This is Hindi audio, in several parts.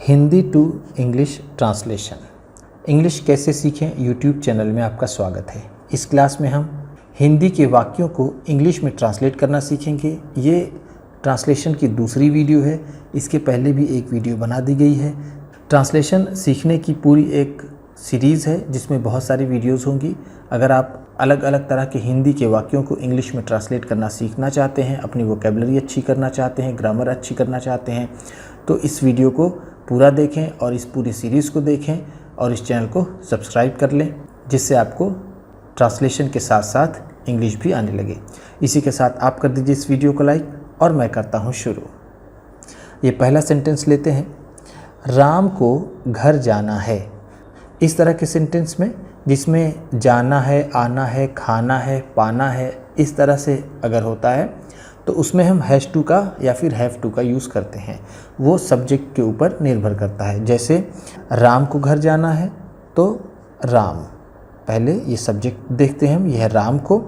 Hindi to English translation. English कैसे सीखें यूट्यूब चैनल में आपका स्वागत है। इस क्लास में हम हिंदी के वाक्यों को इंग्लिश में ट्रांसलेट करना सीखेंगे। ये ट्रांसलेशन की दूसरी वीडियो है, इसके पहले भी एक वीडियो बना दी गई है। ट्रांसलेशन सीखने की पूरी एक सीरीज़ है जिसमें बहुत सारी वीडियोज़ होंगी। अगर आप अलग अलग तरह के हिंदी के वाक्यों को इंग्लिश में ट्रांसलेट करना सीखना चाहते हैं, अपनी वोकेबलरी अच्छी करना चाहते हैं, ग्रामर अच्छी करना चाहते हैं, तो इस वीडियो को पूरा देखें और इस पूरी सीरीज़ को देखें और इस चैनल को सब्सक्राइब कर लें, जिससे आपको ट्रांसलेशन के साथ साथ इंग्लिश भी आने लगे। इसी के साथ आप कर दीजिए इस वीडियो को लाइक और मैं करता हूँ शुरू। ये पहला सेंटेंस लेते हैं, राम को घर जाना है। इस तरह के सेंटेंस में जिसमें जाना है, आना है, खाना है, पाना है, इस तरह से अगर होता है तो उसमें हम हैज़ टू का या फिर हैव टू का यूज़ करते हैं। वो सब्जेक्ट के ऊपर निर्भर करता है। जैसे राम को घर जाना है तो राम, पहले ये सब्जेक्ट देखते हैं हम, यह राम को।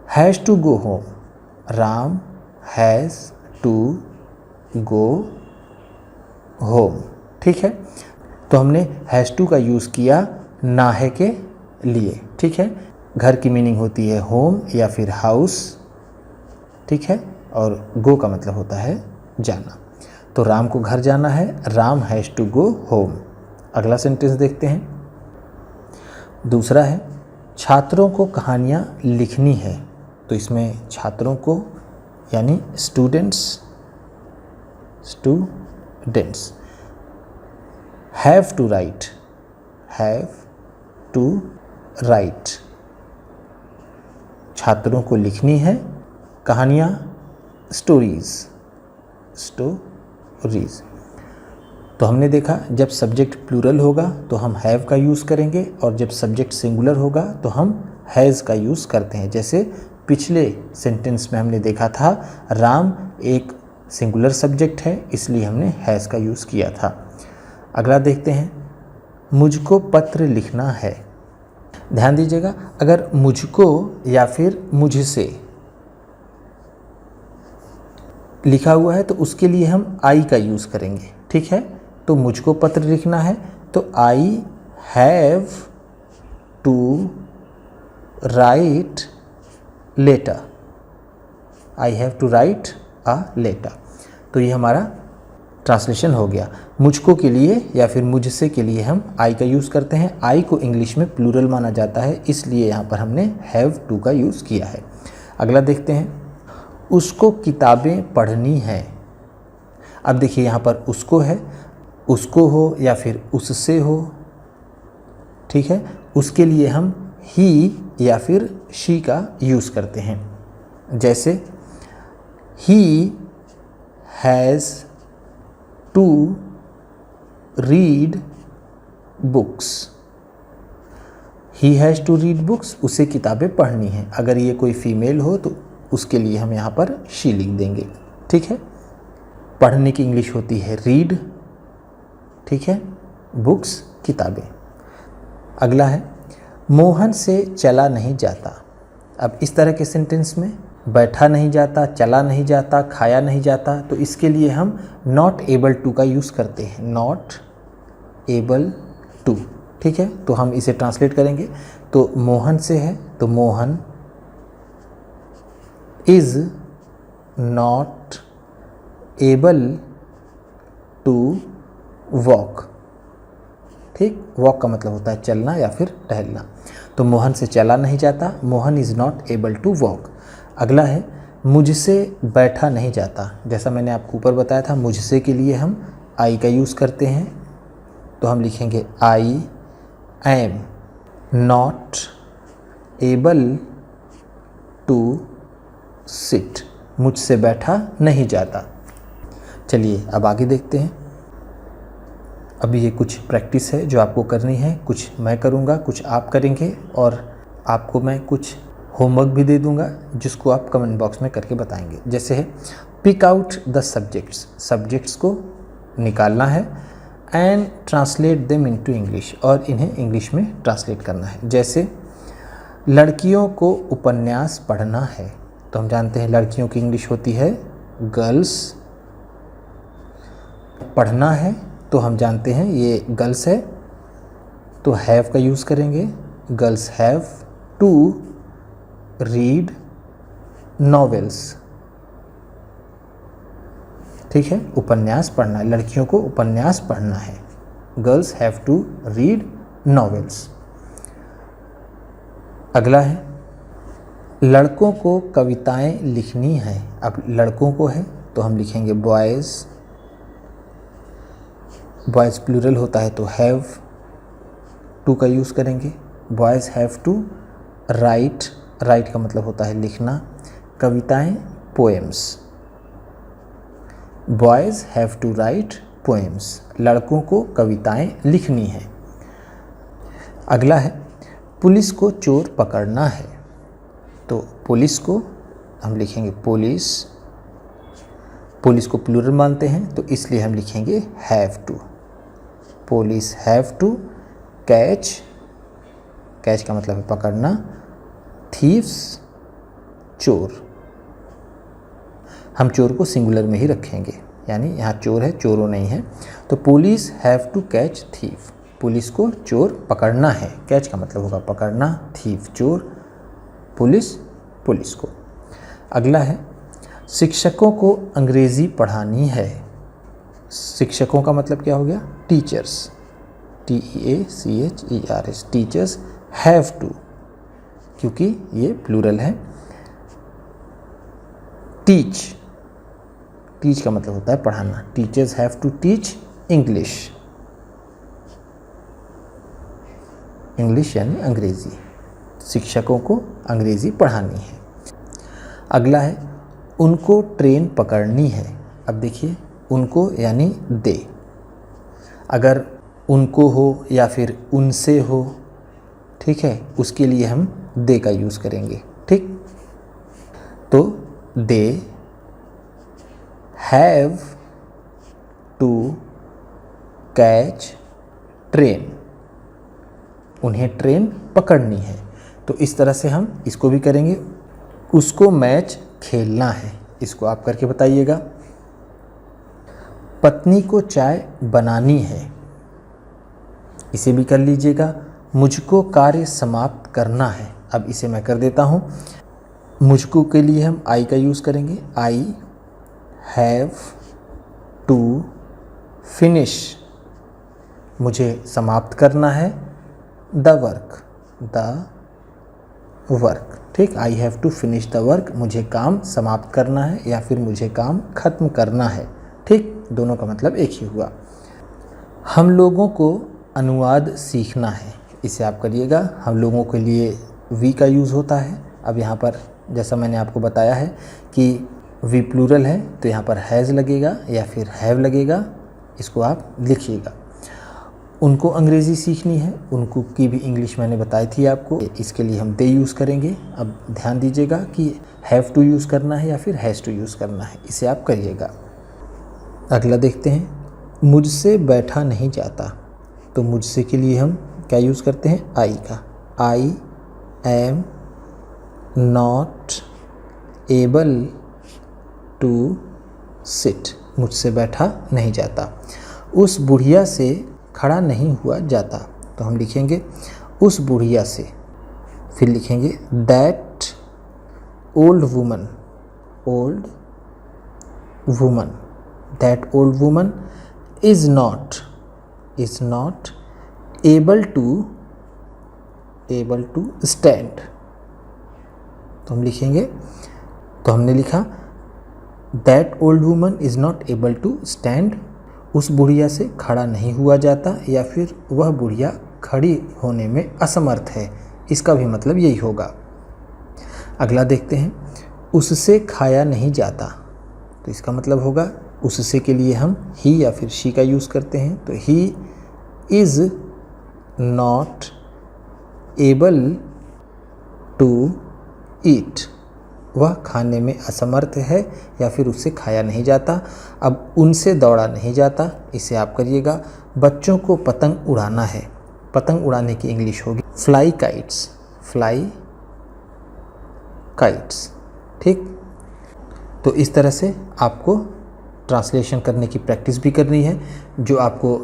Has to go home, Ram has to go home. ठीक है, तो हमने हैज़ टू का यूज़ किया ना है के लिए। ठीक है, घर की मीनिंग होती है होम या फिर हाउस। ठीक है, और गो का मतलब होता है जाना। तो राम को घर जाना है, Ram has to go home. अगला सेंटेंस देखते हैं। दूसरा है, छात्रों को कहानियाँ लिखनी है। तो इसमें छात्रों को यानी students have to write, have to write. छात्रों को लिखनी है कहानियाँ, स्टोरीज़। तो हमने देखा जब सब्जेक्ट प्लूरल होगा तो हम हैव का यूज़ करेंगे और जब सब्जेक्ट सिंगुलर होगा तो हम हैज़ का यूज़ करते हैं। जैसे पिछले सेंटेंस में हमने देखा था राम एक सिंगुलर सब्जेक्ट है, इसलिए हमने हैज़ का यूज़ किया था। अगला देखते हैं, मुझको पत्र लिखना है। ध्यान दीजिएगा, अगर मुझको या फिर मुझसे लिखा हुआ है तो उसके लिए हम आई का यूज़ करेंगे। ठीक है, तो मुझको पत्र लिखना है तो I have to write letter, I have to write a letter. तो ये हमारा ट्रांसलेशन हो गया। मुझको के लिए या फिर मुझसे के लिए हम आई का यूज़ करते हैं। आई को इंग्लिश में प्लूरल माना जाता है, इसलिए यहाँ पर हमने हैव टू का यूज़ किया है। अगला देखते हैं, उसको किताबें पढ़नी है। अब देखिए यहाँ पर उसको है, उसको हो या फिर उससे हो। ठीक है, उसके लिए हम ही या फिर शी का यूज़ करते हैं। जैसे he has to read books, he has to read books, उसे किताबें पढ़नी हैं। अगर ये कोई फीमेल हो तो उसके लिए हम यहाँ पर शी लिख देंगे। ठीक है, पढ़ने की इंग्लिश होती है रीड। ठीक है, बुक्स किताबें। अगला है, मोहन से चला नहीं जाता। अब इस तरह के सेंटेंस में बैठा नहीं जाता, चला नहीं जाता, खाया नहीं जाता, तो इसके लिए हम नॉट एबल टू का यूज़ करते हैं, नॉट एबल टू। ठीक है, तो हम इसे ट्रांसलेट करेंगे। तो मोहन से है तो Mohan is not able to walk. ठीक, वॉक का मतलब होता है चलना या फिर टहलना। तो मोहन से चला नहीं जाता, Mohan is not able to walk. अगला है, मुझसे बैठा नहीं जाता। जैसा मैंने आपको ऊपर बताया था, मुझसे के लिए हम आई का यूज़ करते हैं, तो हम लिखेंगे I am not able to sit, मुझसे बैठा नहीं जाता। चलिए अब आगे देखते हैं। अभी ये कुछ प्रैक्टिस है जो आपको करनी है, कुछ मैं करूँगा, कुछ आप करेंगे और आपको मैं कुछ होमवर्क भी दे दूँगा जिसको आप कमेंट बॉक्स में करके बताएंगे। जैसे है, pick out the subjects, subjects को निकालना है and translate them into English, और इन्हें इंग्लिश में ट्रांसलेट करना है। जैसे लड़कियों को उपन्यास पढ़ना है, तो हम जानते हैं लड़कियों की इंग्लिश होती है गर्ल्स। पढ़ना है तो हम जानते हैं ये गर्ल्स है, तो हैव का यूज़ करेंगे। Girls have to read novels. ठीक है, उपन्यास पढ़ना है, लड़कियों को उपन्यास पढ़ना है। Girls have to read novels. अगला है लड़कों को कविताएं लिखनी है। अब लड़कों को है तो हम लिखेंगे बॉयज़। बॉयज़ प्लूरल होता है तो हैव टू का यूज़ करेंगे। Boys have to write. Write का मतलब होता है लिखना। कविताएं poems. Boys have to write poems. लड़कों को कविताएं लिखनी है। अगला है पुलिस को चोर पकड़ना है। तो पुलिस को हम लिखेंगे पुलिस। पुलिस को प्लूरल मानते हैं तो इसलिए हम लिखेंगे have to. Police have to catch. Catch का मतलब है पकड़ना। थीव्स चोर। हम चोर को सिंगुलर में ही रखेंगे, यानी यहाँ चोर है, चोरों नहीं है। तो police have to catch thief. Police को चोर पकड़ना है। कैच का मतलब होगा पकड़ना, थीव चोर, पुलिस पुलिस को। अगला है शिक्षकों को अंग्रेज़ी पढ़ानी है। शिक्षकों का मतलब क्या हो गया? Teachers. TEACHERS। Teachers have to, क्योंकि ये प्लूरल है। टीच। टीच का मतलब होता है पढ़ाना। Teachers have to teach English. English यानी अंग्रेज़ी। शिक्षकों को अंग्रेज़ी पढ़ानी है। अगला है उनको ट्रेन पकड़नी है। अब देखिए उनको यानी दे। अगर उनको हो या फिर उनसे हो, ठीक है, उसके लिए हम दे का यूज़ करेंगे। ठीक, तो they have to catch train. उन्हें ट्रेन पकड़नी है। तो इस तरह से हम इसको भी करेंगे। उसको मैच खेलना है, इसको आप करके बताइएगा। पत्नी को चाय बनानी है, इसे भी कर लीजिएगा। मुझको कार्य समाप्त करना है, अब इसे मैं कर देता हूँ। मुझको के लिए हम आई का यूज़ करेंगे। I have to finish. मुझे समाप्त करना है द वर्क। द वर्क, ठीक। I have to finish the work. मुझे काम समाप्त करना है या फिर मुझे काम ख़त्म करना है। ठीक, दोनों का मतलब एक ही हुआ। हम लोगों को अनुवाद सीखना है, इसे आप करिएगा। हम लोगों के लिए वी का यूज़ होता है। अब यहाँ पर जैसा मैंने आपको बताया है कि वी प्लूरल है तो यहाँ पर हैज़ लगेगा या फिर हैव लगेगा, इसको आप लिखिएगा। उनको अंग्रेज़ी सीखनी है, उनको की भी इंग्लिश मैंने बताई थी आपको। इसके लिए हम दे यूज़ करेंगे। अब ध्यान दीजिएगा कि हैव टू यूज़ करना है या फिर हैज़ टू यूज़ करना है, इसे आप करिएगा। अगला देखते हैं मुझसे बैठा नहीं जाता। तो मुझसे के लिए हम क्या यूज़ करते हैं? आई का। I am not able to sit. मुझसे बैठा नहीं जाता। उस बुढ़िया से खड़ा नहीं हुआ जाता। तो हम लिखेंगे उस बुढ़िया से। फिर लिखेंगे that old woman. Old woman. That old woman is not able to stand. तो हम लिखेंगे, तो हमने लिखा that old woman is not able to stand. उस बुढ़िया से खड़ा नहीं हुआ जाता या फिर वह बुढ़िया खड़ी होने में असमर्थ है, इसका भी मतलब यही होगा। अगला देखते हैं उससे खाया नहीं जाता। तो इसका मतलब होगा उससे के लिए हम ही या फिर शी का यूज़ करते हैं। तो he is not able to eat. वह खाने में असमर्थ है या फिर उससे खाया नहीं जाता। अब उनसे दौड़ा नहीं जाता, इसे आप करिएगा। बच्चों को पतंग उड़ाना है। पतंग उड़ाने की इंग्लिश होगी फ्लाई काइट्स। फ्लाई काइट्स, ठीक। तो इस तरह से आपको ट्रांसलेशन करने की प्रैक्टिस भी करनी है। जो आपको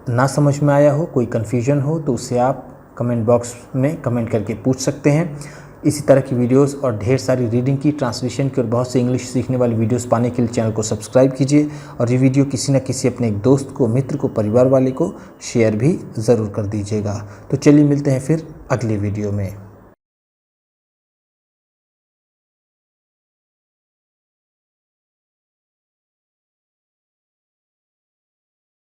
ना समझ में आया हो, कोई कन्फ्यूजन हो, तो उसे आप कमेंट बॉक्स में कमेंट करके पूछ सकते हैं। इसी तरह की वीडियोस और ढेर सारी रीडिंग की, ट्रांसलेशन की और बहुत से इंग्लिश सीखने वाली वीडियोस पाने के लिए चैनल को सब्सक्राइब कीजिए और ये वीडियो किसी न किसी अपने एक दोस्त को, मित्र को, परिवार वाले को शेयर भी ज़रूर कर दीजिएगा। तो चलिए मिलते हैं फिर अगले वीडियो में।